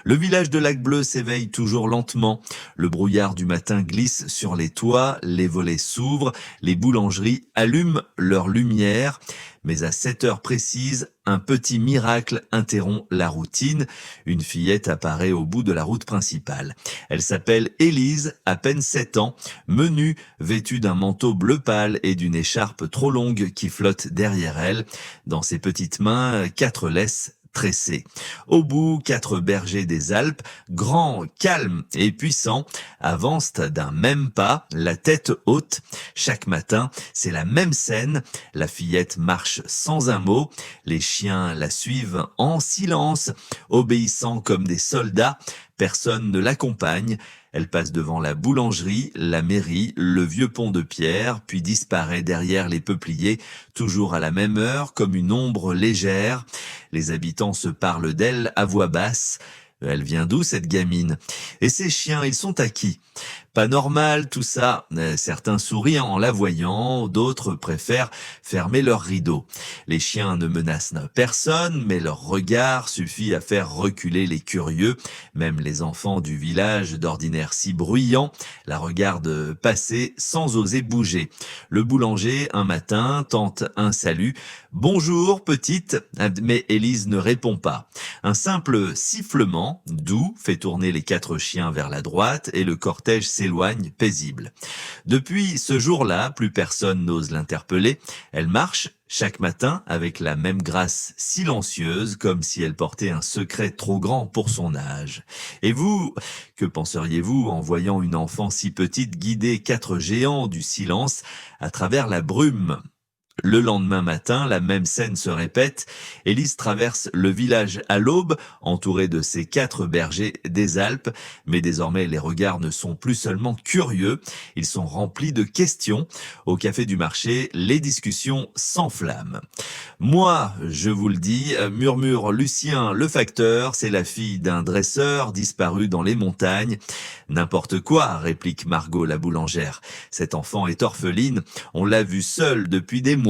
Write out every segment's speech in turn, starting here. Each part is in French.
Le village de Lac-Bleu s'éveille toujours lentement. Le brouillard du matin glisse sur les toits, les volets s'ouvrent, les boulangeries allument leur lumière. Mais à 7 heures précises, un petit miracle interrompt la routine. Une fillette apparaît au bout de la route principale. Elle s'appelle Élise, à peine 7 ans, menue, vêtue d'un manteau bleu pâle et d'une écharpe trop longue qui flotte derrière elle. Dans ses petites mains, 4 laisses tressées. Au bout, 4 bergers des Alpes, grands, calmes et puissants, avancent d'un même pas, la tête haute. Chaque matin, c'est la même scène. La fillette marche sans un mot. Les chiens la suivent en silence, obéissant comme des soldats. Personne ne l'accompagne. Elle passe devant la boulangerie, la mairie, le vieux pont de pierre, puis disparaît derrière les peupliers, toujours à la même heure, comme une ombre légère. Les habitants se parlent d'elle à voix basse. Elle vient d'où cette gamine? Et ces chiens, ils sont à qui? Pas normal tout ça. Certains sourient en la voyant, d'autres préfèrent fermer leurs rideaux. Les chiens ne menacent personne, mais leur regard suffit à faire reculer les curieux. Même les enfants du village, d'ordinaire si bruyants, la regardent passer sans oser bouger. Le boulanger, un matin, tente un salut. Bonjour, petite, mais Élise ne répond pas. Un simple sifflement, doux, fait tourner les 4 chiens vers la droite et le cortège s'éloigne paisible. Depuis ce jour-là, plus personne n'ose l'interpeller. Elle marche chaque matin avec la même grâce silencieuse, comme si elle portait un secret trop grand pour son âge. Et vous, que penseriez-vous en voyant une enfant si petite guider 4 géants du silence à travers la brume ? Le lendemain matin, la même scène se répète. Élise traverse le village à l'aube, entourée de ses 4 bergers des Alpes. Mais désormais, les regards ne sont plus seulement curieux, ils sont remplis de questions. Au café du marché, les discussions s'enflamment. Moi, je vous le dis, murmure Lucien le facteur, c'est la fille d'un dresseur disparu dans les montagnes. N'importe quoi, réplique Margot la boulangère. Cette enfant est orpheline, on l'a vue seule depuis des mois.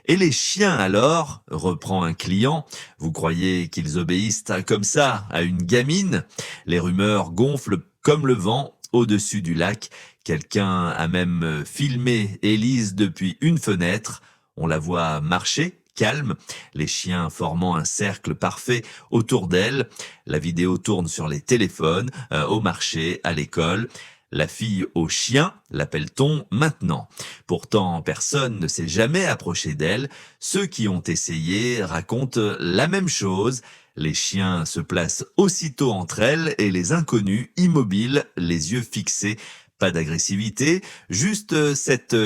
Et les chiens alors, reprend un client, vous croyez qu'ils obéissent comme ça à une gamine? Les rumeurs gonflent comme le vent au-dessus du lac. Quelqu'un a même filmé Élise depuis une fenêtre. On la voit marcher, calme, les chiens formant un cercle parfait autour d'elle. La vidéo tourne sur les téléphones, au marché, à l'école. La fille au chien, l'appelle-t-on maintenant. Pourtant, personne ne s'est jamais approché d'elle. Ceux qui ont essayé racontent la même chose. Les chiens se placent aussitôt entre elles et les inconnus, immobiles, les yeux fixés. Pas d'agressivité, juste cette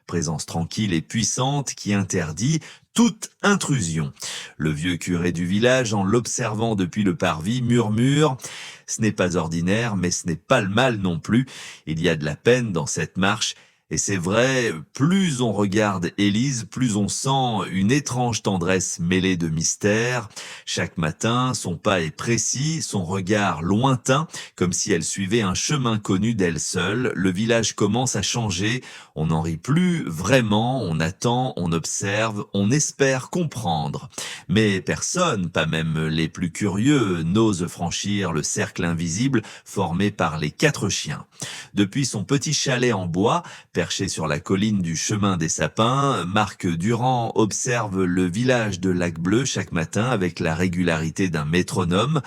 présence tranquille et puissante qui interdit toute intrusion. Le vieux curé du village, en l'observant depuis le parvis, murmure « Ce n'est pas ordinaire, mais ce n'est pas le mal non plus. Il y a de la peine dans cette marche. » Et c'est vrai, plus on regarde Élise, plus on sent une étrange tendresse mêlée de mystère. Chaque matin, son pas est précis, son regard lointain, comme si elle suivait un chemin connu d'elle seule. Le village commence à changer, on n'en rit plus vraiment, on attend, on observe, on espère comprendre. Mais personne, pas même les plus curieux, n'ose franchir le cercle invisible formé par les 4 chiens. Depuis son petit chalet en bois, perché sur la colline du chemin des sapins, Marc Durand observe le village de Lac-Bleu chaque matin avec la régularité d'un métronome.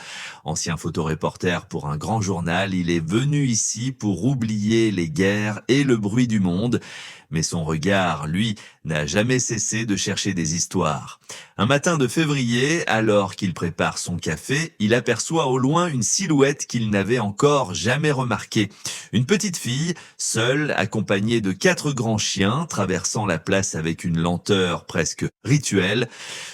Ancien photoreporter pour un grand journal, il est venu ici pour oublier les guerres et le bruit du monde. Mais son regard, lui, n'a jamais cessé de chercher des histoires. Un matin de février, alors qu'il prépare son café, il aperçoit au loin une silhouette qu'il n'avait encore jamais remarquée. Une petite fille, seule, accompagnée de 4 grands chiens, traversant la place avec une lenteur presque rituelle.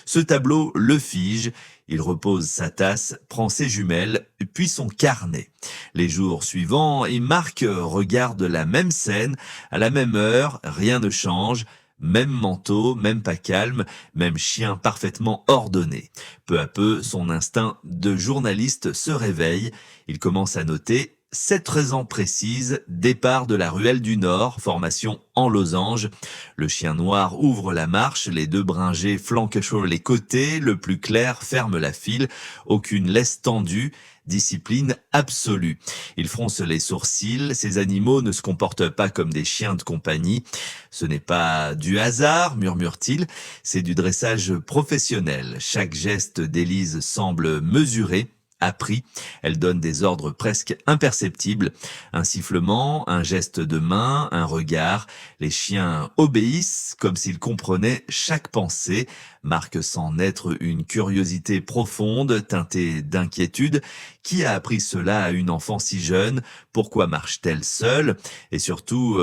Ce tableau le fige. Il repose sa tasse, prend ses jumelles, puis son carnet. Les jours suivants, et Marc regarde la même scène, à la même heure, rien ne change. Même manteau, même pas calme, même chien parfaitement ordonné. Peu à peu, son instinct de journaliste se réveille. Il commence à noter 7 raisons précises, départ de la ruelle du Nord, formation en losange. Le chien noir ouvre la marche, les 2 bringés flanquent sur les côtés, le plus clair ferme la file, aucune laisse tendue. discipline absolue. Ils froncent les sourcils, ces animaux ne se comportent pas comme des chiens de compagnie. Ce n'est pas du hasard, murmure-t-il, c'est du dressage professionnel. Chaque geste d'Élise semble mesuré, appris. Elle donne des ordres presque imperceptibles. Un sifflement, un geste de main, un regard. Les chiens obéissent comme s'ils comprenaient chaque pensée. Marque sans naître une curiosité profonde, teintée d'inquiétude. Qui a appris cela à une enfant si jeune? Pourquoi marche-t-elle seule? Et surtout,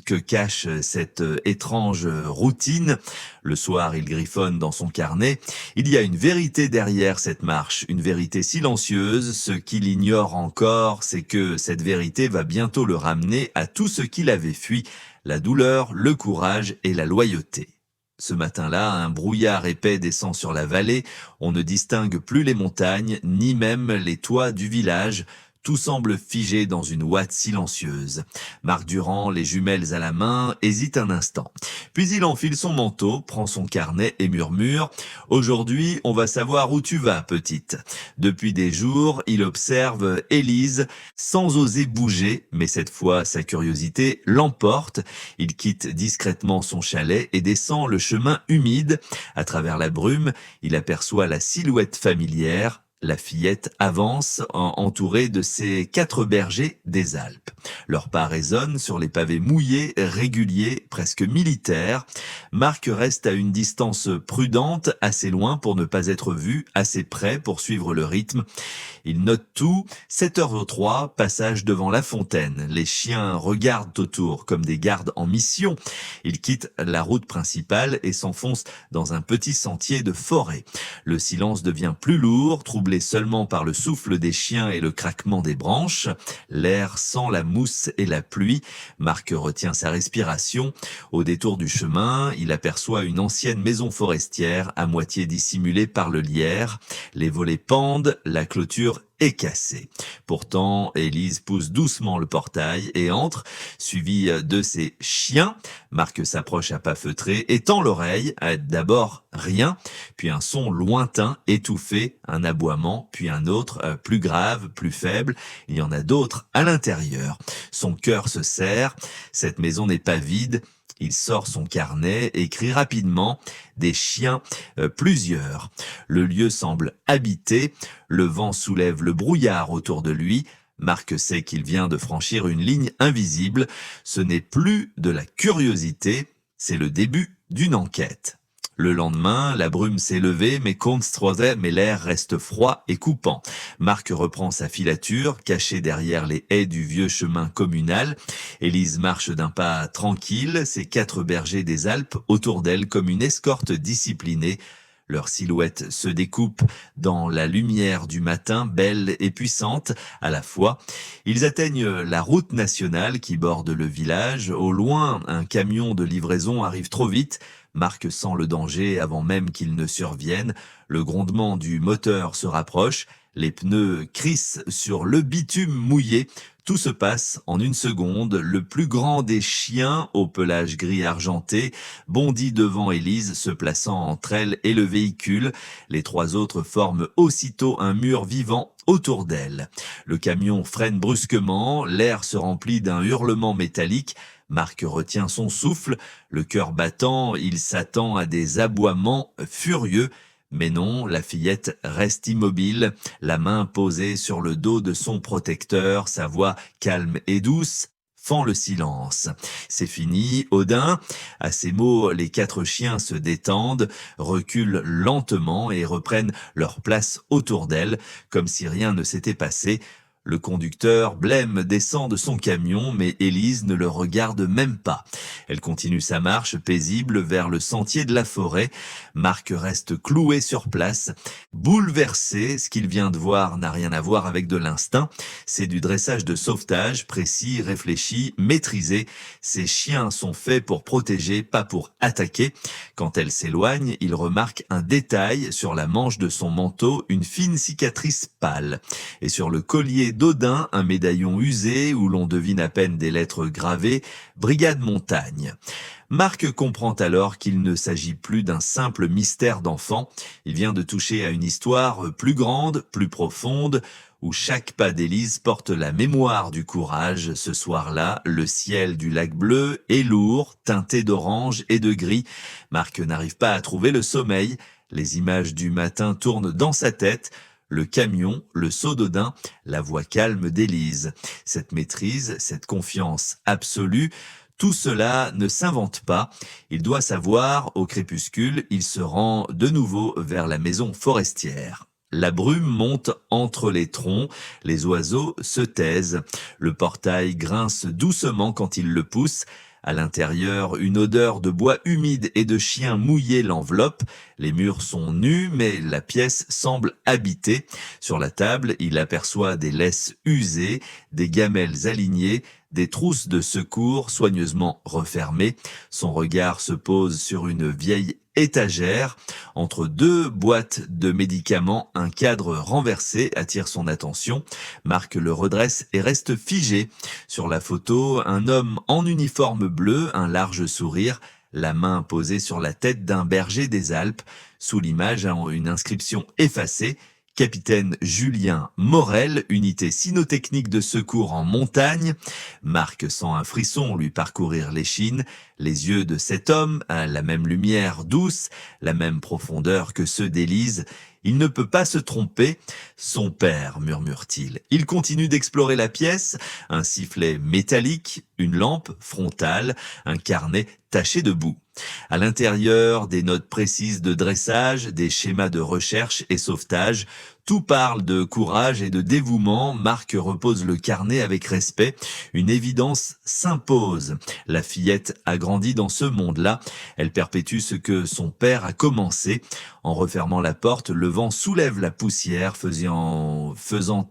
que cache cette étrange routine? Le soir, il griffonne dans son carnet. Il y a une vérité derrière cette marche, une vérité silencieuse. Ce qu'il ignore encore, c'est que cette vérité va bientôt le ramener à tout ce qu'il avait fui, la douleur, le courage et la loyauté. Ce matin-là, un brouillard épais descend sur la vallée. On ne distingue plus les montagnes, ni même les toits du village. Tout semble figé dans une ouate silencieuse. Marc Durand, les jumelles à la main, hésite un instant. Puis il enfile son manteau, prend son carnet et murmure « Aujourd'hui, on va savoir où tu vas, petite ». Depuis des jours, il observe Élise sans oser bouger, mais cette fois, sa curiosité l'emporte. Il quitte discrètement son chalet et descend le chemin humide. À travers la brume, il aperçoit la silhouette familière. La fillette avance entourée de ses 4 bergers des Alpes. Leurs pas résonnent sur les pavés mouillés, réguliers, presque militaires. Marc reste à une distance prudente, assez loin pour ne pas être vu, assez près pour suivre le rythme. Il note tout. 7h03, passage devant la fontaine. Les chiens regardent autour comme des gardes en mission. Il quitte la route principale et s'enfonce dans un petit sentier de forêt. Le silence devient plus lourd, troublé seulement par le souffle des chiens et le craquement des branches. L'air sent la mousse et la pluie. Marc retient sa respiration. Au détour du chemin, il aperçoit une ancienne maison forestière à moitié dissimulée par le lierre. Les volets pendent, la clôture est cassée. Pourtant, Élise pousse doucement le portail et entre, suivie de ses chiens. Marc s'approche à pas feutrés et tend l'oreille. D'abord rien, puis un son lointain, étouffé, un aboiement, puis un autre, plus grave, plus faible. Il y en a d'autres à l'intérieur. Son cœur se serre. Cette maison n'est pas vide. Il sort son carnet, écrit rapidement « Des chiens, plusieurs ». Le lieu semble habité, le vent soulève le brouillard autour de lui. Marc sait qu'il vient de franchir une ligne invisible. Ce n'est plus de la curiosité, c'est le début d'une enquête. Le lendemain, la brume s'est levée, mais l'air reste froid et coupant. Marc reprend sa filature, cachée derrière les haies du vieux chemin communal. Élise marche d'un pas tranquille, ses 4 bergers des Alpes autour d'elle comme une escorte disciplinée. Leurs silhouettes se découpent dans la lumière du matin, belle et puissante à la fois. Ils atteignent la route nationale qui borde le village. Au loin, un camion de livraison arrive trop vite. Marc sent le danger avant même qu'il ne survienne. Le grondement du moteur se rapproche. Les pneus crissent sur le bitume mouillé. Tout se passe en une seconde. Le plus grand des chiens, au pelage gris argenté, bondit devant Élise, se plaçant entre elle et le véhicule. Les 3 autres forment aussitôt un mur vivant autour d'elle. Le camion freine brusquement, l'air se remplit d'un hurlement métallique. Marc retient son souffle, le cœur battant, il s'attend à des aboiements furieux. Mais non, la fillette reste immobile, la main posée sur le dos de son protecteur, sa voix calme et douce fend le silence. C'est fini, Odin. À ces mots, les 4 chiens se détendent, reculent lentement et reprennent leur place autour d'elle, comme si rien ne s'était passé. Le conducteur, blême, descend de son camion, mais Élise ne le regarde même pas. Elle continue sa marche paisible vers le sentier de la forêt. Marc reste cloué sur place, bouleversé. Ce qu'il vient de voir n'a rien à voir avec de l'instinct. C'est du dressage de sauvetage, précis, réfléchi, maîtrisé. Ces chiens sont faits pour protéger, pas pour attaquer. Quand elle s'éloigne, il remarque un détail sur la manche de son manteau, une fine cicatrice pâle. Et sur le collier d'Odin, un médaillon usé où l'on devine à peine des lettres gravées « Brigade Montagne ». Marc comprend alors qu'il ne s'agit plus d'un simple mystère d'enfant. Il vient de toucher à une histoire plus grande, plus profonde, où chaque pas d'Élise porte la mémoire du courage. Ce soir-là, le ciel du lac bleu est lourd, teinté d'orange et de gris. Marc n'arrive pas à trouver le sommeil. Les images du matin tournent dans sa tête. Le camion, le seau d'Odin, la voix calme d'Élise. Cette maîtrise, cette confiance absolue, tout cela ne s'invente pas. Il doit savoir, au crépuscule, il se rend de nouveau vers la maison forestière. La brume monte entre les troncs, les oiseaux se taisent. Le portail grince doucement quand il le pousse. À l'intérieur, une odeur de bois humide et de chien mouillé l'enveloppe. Les murs sont nus, mais la pièce semble habitée. Sur la table, il aperçoit des laisses usées, des gamelles alignées, des trousses de secours soigneusement refermées. Son regard se pose sur une vieille étagère. Entre deux boîtes de médicaments, un cadre renversé attire son attention. Marc le redresse et reste figé. Sur la photo, un homme en uniforme bleu, un large sourire, la main posée sur la tête d'un berger des Alpes. Sous l'image, une inscription effacée. Capitaine Julien Morel, unité cynotechnique de secours en montagne. Marc sent un frisson lui parcourir l'échine. Les yeux de cet homme, la même lumière douce, la même profondeur que ceux d'Élise. Il ne peut pas se tromper. Son père, murmure-t-il. Il continue d'explorer la pièce. Un sifflet métallique, une lampe frontale, un carnet taché de boue. À l'intérieur, des notes précises de dressage, des schémas de recherche et sauvetage. Tout parle de courage et de dévouement. Marc repose le carnet avec respect. Une évidence s'impose. La fillette a grandi dans ce monde-là. Elle perpétue ce que son père a commencé. En refermant la porte, le vent soulève la poussière, faisant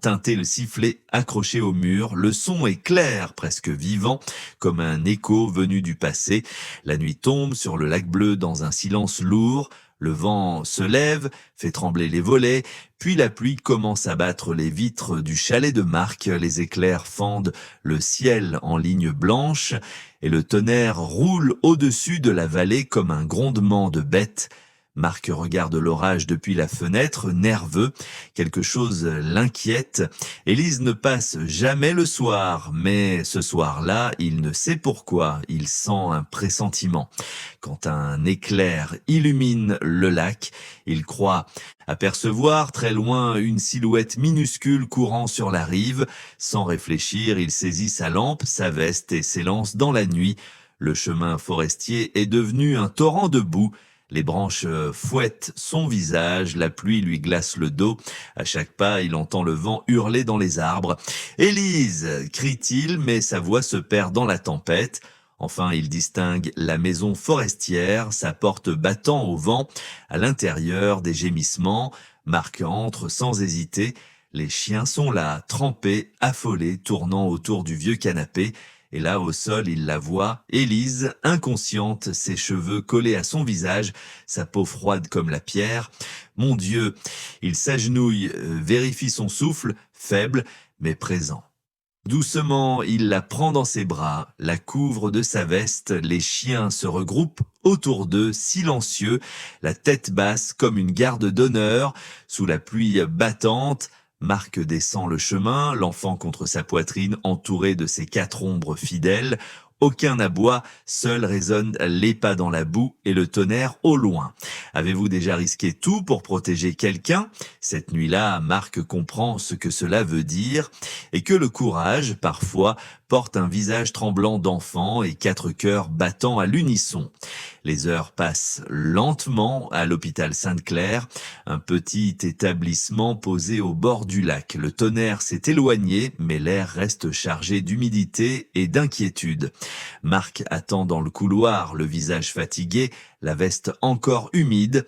teinter le sifflet accroché au mur. Le son est clair, presque vivant, comme un écho venu du passé. La nuit tombe sur le lac bleu dans un silence lourd. Le vent se lève, fait trembler les volets, puis la pluie commence à battre les vitres du chalet de Marc. Les éclairs fendent le ciel en lignes blanches et le tonnerre roule au-dessus de la vallée comme un grondement de bête. Marc regarde l'orage depuis la fenêtre, nerveux. Quelque chose l'inquiète. Élise ne passe jamais le soir, mais ce soir-là, il ne sait pourquoi. Il sent un pressentiment. Quand un éclair illumine le lac, il croit apercevoir très loin une silhouette minuscule courant sur la rive. Sans réfléchir, il saisit sa lampe, sa veste et s'élance dans la nuit. Le chemin forestier est devenu un torrent de boue. Les branches fouettent son visage, la pluie lui glace le dos. À chaque pas, il entend le vent hurler dans les arbres. « Élise !» crie-t-il, mais sa voix se perd dans la tempête. Enfin, il distingue la maison forestière, sa porte battant au vent. À l'intérieur, des gémissements. Marc entre sans hésiter. Les chiens sont là, trempés, affolés, tournant autour du vieux canapé. Et là, au sol, il la voit, Élise, inconsciente, ses cheveux collés à son visage, sa peau froide comme la pierre. Mon Dieu, il s'agenouille, vérifie son souffle, faible, mais présent. Doucement, il la prend dans ses bras, la couvre de sa veste, les chiens se regroupent autour d'eux, silencieux, la tête basse comme une garde d'honneur, sous la pluie battante. Marc descend le chemin, l'enfant contre sa poitrine, entouré de ses 4 ombres fidèles. Aucun n'aboie, seul résonnent les pas dans la boue et le tonnerre au loin. Avez-vous déjà risqué tout pour protéger quelqu'un ? Cette nuit-là, Marc comprend ce que cela veut dire et que le courage, parfois, porte un visage tremblant d'enfant et 4 cœurs battant à l'unisson. Les heures passent lentement à l'hôpital Sainte-Claire, un petit établissement posé au bord du lac. Le tonnerre s'est éloigné, mais l'air reste chargé d'humidité et d'inquiétude. Marc attend dans le couloir, le visage fatigué, la veste encore humide.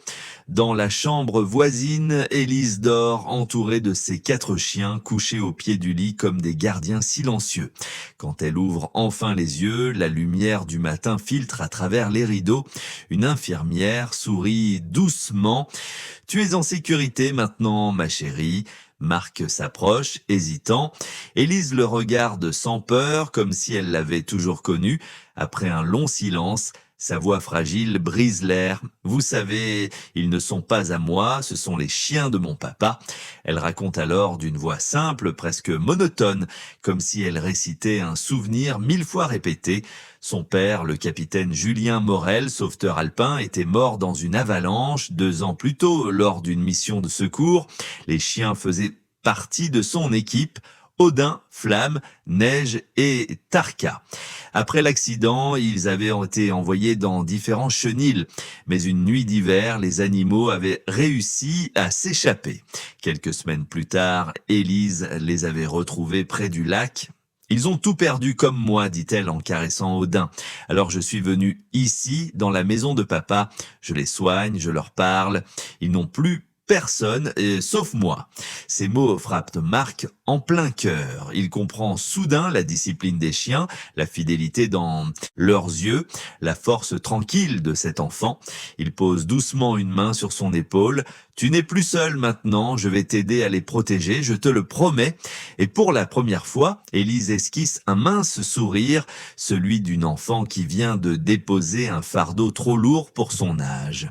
Dans la chambre voisine, Élise dort, entourée de ses 4 chiens, couchés au pied du lit comme des gardiens silencieux. Quand elle ouvre enfin les yeux, la lumière du matin filtre à travers les rideaux. Une infirmière sourit doucement. « Tu es en sécurité maintenant, ma chérie ». Marc s'approche, hésitant. Élise le regarde sans peur, comme si elle l'avait toujours connu. Après un long silence, Sa voix fragile brise l'air. Vous savez, ils ne sont pas à moi, ce sont les chiens de mon papa. Elle raconte alors d'une voix simple, presque monotone, comme si elle récitait un souvenir 1000 fois répété. Son père, le capitaine Julien Morel, sauveteur alpin, était mort dans une avalanche 2 ans plus tôt lors d'une mission de secours. Les chiens faisaient partie de son équipe. Odin, Flamme, Neige et Tarka. Après l'accident, ils avaient été envoyés dans différents chenils, mais une nuit d'hiver, les animaux avaient réussi à s'échapper. Quelques semaines plus tard, Élise les avait retrouvés près du lac. Ils ont tout perdu comme moi, dit-elle en caressant Odin. Alors je suis venue ici, dans la maison de papa. Je les soigne, je leur parle. Ils n'ont plus personne, sauf moi. Ces mots frappent Marc en plein cœur. Il comprend soudain la discipline des chiens, la fidélité dans leurs yeux, la force tranquille de cet enfant. Il pose doucement une main sur son épaule. Tu n'es plus seul maintenant, je vais t'aider à les protéger, je te le promets. Et pour la première fois, Élise esquisse un mince sourire, celui d'une enfant qui vient de déposer un fardeau trop lourd pour son âge.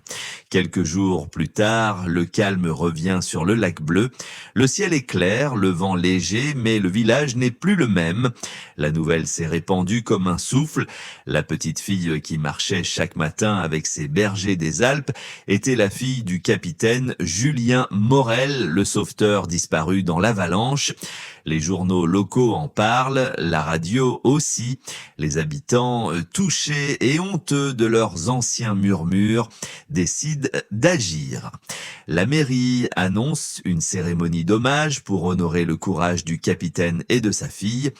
Quelques jours plus tard, le calme revient sur le lac bleu. Le ciel est clair, le vent léger, mais le village n'est plus le même. La nouvelle s'est répandue comme un souffle. La petite fille qui marchait chaque matin avec ses bergers des Alpes était la fille du capitaine Julien Morel, le sauveteur disparu dans l'avalanche. Les journaux locaux en parlent, la radio aussi. Les habitants, touchés et honteux de leurs anciens murmures, décident d'agir. La mairie annonce une cérémonie d'hommage pour honorer le courage du capitaine et de sa fille.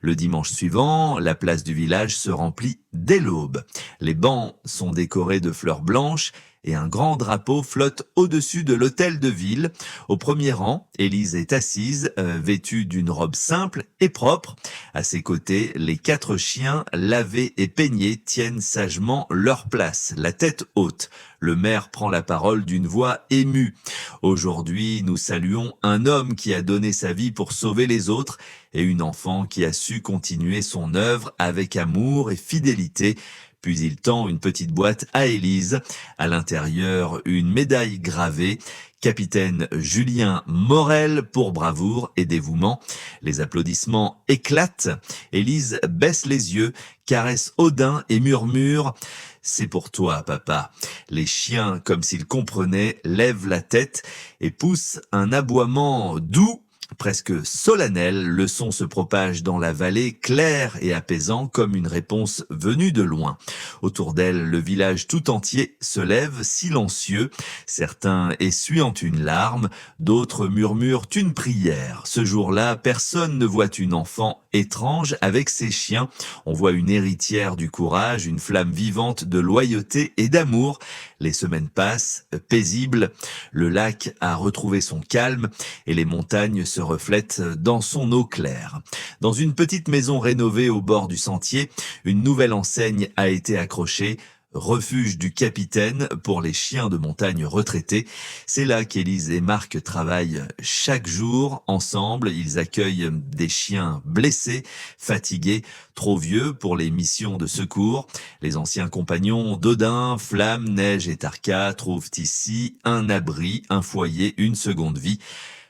Le dimanche suivant, la place du village se remplit dès l'aube. Les bancs sont décorés de fleurs blanches et un grand drapeau flotte au-dessus de l'hôtel de ville. Au premier rang, Élise est assise, vêtue d'une robe simple et propre. À ses côtés, les 4 chiens, lavés et peignés, tiennent sagement leur place, la tête haute. Le maire prend la parole d'une voix émue. Aujourd'hui, nous saluons un homme qui a donné sa vie pour sauver les autres et une enfant qui a su continuer son œuvre avec amour et fidélité. Puis il tend une petite boîte à Élise. À l'intérieur, une médaille gravée. Capitaine Julien Morel pour bravoure et dévouement. Les applaudissements éclatent. Élise baisse les yeux, caresse Odin et murmure « C'est pour toi, papa ». Les chiens, comme s'ils comprenaient, lèvent la tête et poussent un aboiement doux, presque solennel. Le son se propage dans la vallée, clair et apaisant comme une réponse venue de loin. Autour d'elle, le village tout entier se lève silencieux. Certains essuyant une larme, d'autres murmurent une prière. Ce jour-là, personne ne voit une enfant étrange avec ses chiens. On voit une héritière du courage, une flamme vivante de loyauté et d'amour. Les semaines passent, paisibles. Le lac a retrouvé son calme et les montagnes se reflètent dans son eau claire. Dans une petite maison rénovée au bord du sentier, une nouvelle enseigne a été accrochée. Refuge du capitaine pour les chiens de montagne retraités. C'est là qu'Élise et Marc travaillent chaque jour ensemble. Ils accueillent des chiens blessés, fatigués, trop vieux pour les missions de secours. Les anciens compagnons d'Odin, Flamme, Neige et Tarka trouvent ici un abri, un foyer, une seconde vie.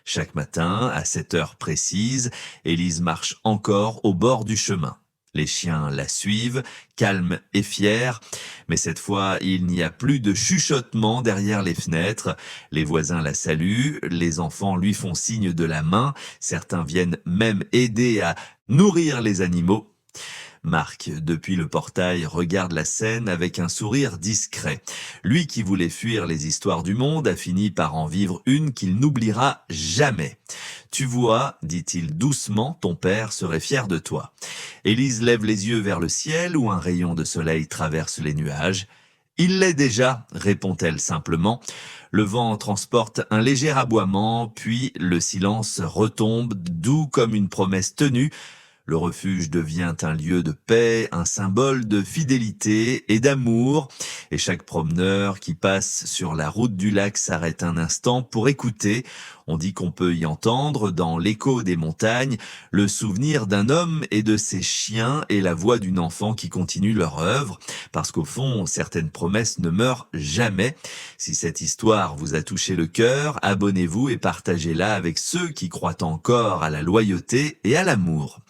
Chaque matin, à 7 heures précises, Élise marche encore au bord du chemin. Les chiens la suivent, calmes et fiers, mais cette fois, il n'y a plus de chuchotement derrière les fenêtres. Les voisins la saluent, les enfants lui font signe de la main, certains viennent même aider à nourrir les animaux. Marc, depuis le portail, regarde la scène avec un sourire discret. Lui qui voulait fuir les histoires du monde a fini par en vivre une qu'il n'oubliera jamais. « Tu vois, dit-il doucement, ton père serait fier de toi. » Élise lève les yeux vers le ciel où un rayon de soleil traverse les nuages. « Il l'est déjà, répond-elle simplement. Le vent transporte un léger aboiement, puis le silence retombe, doux comme une promesse tenue. Le refuge devient un lieu de paix, un symbole de fidélité et d'amour. Et chaque promeneur qui passe sur la route du lac s'arrête un instant pour écouter. On dit qu'on peut y entendre, dans l'écho des montagnes, le souvenir d'un homme et de ses chiens et la voix d'une enfant qui continue leur œuvre. Parce qu'au fond, certaines promesses ne meurent jamais. Si cette histoire vous a touché le cœur, abonnez-vous et partagez-la avec ceux qui croient encore à la loyauté et à l'amour.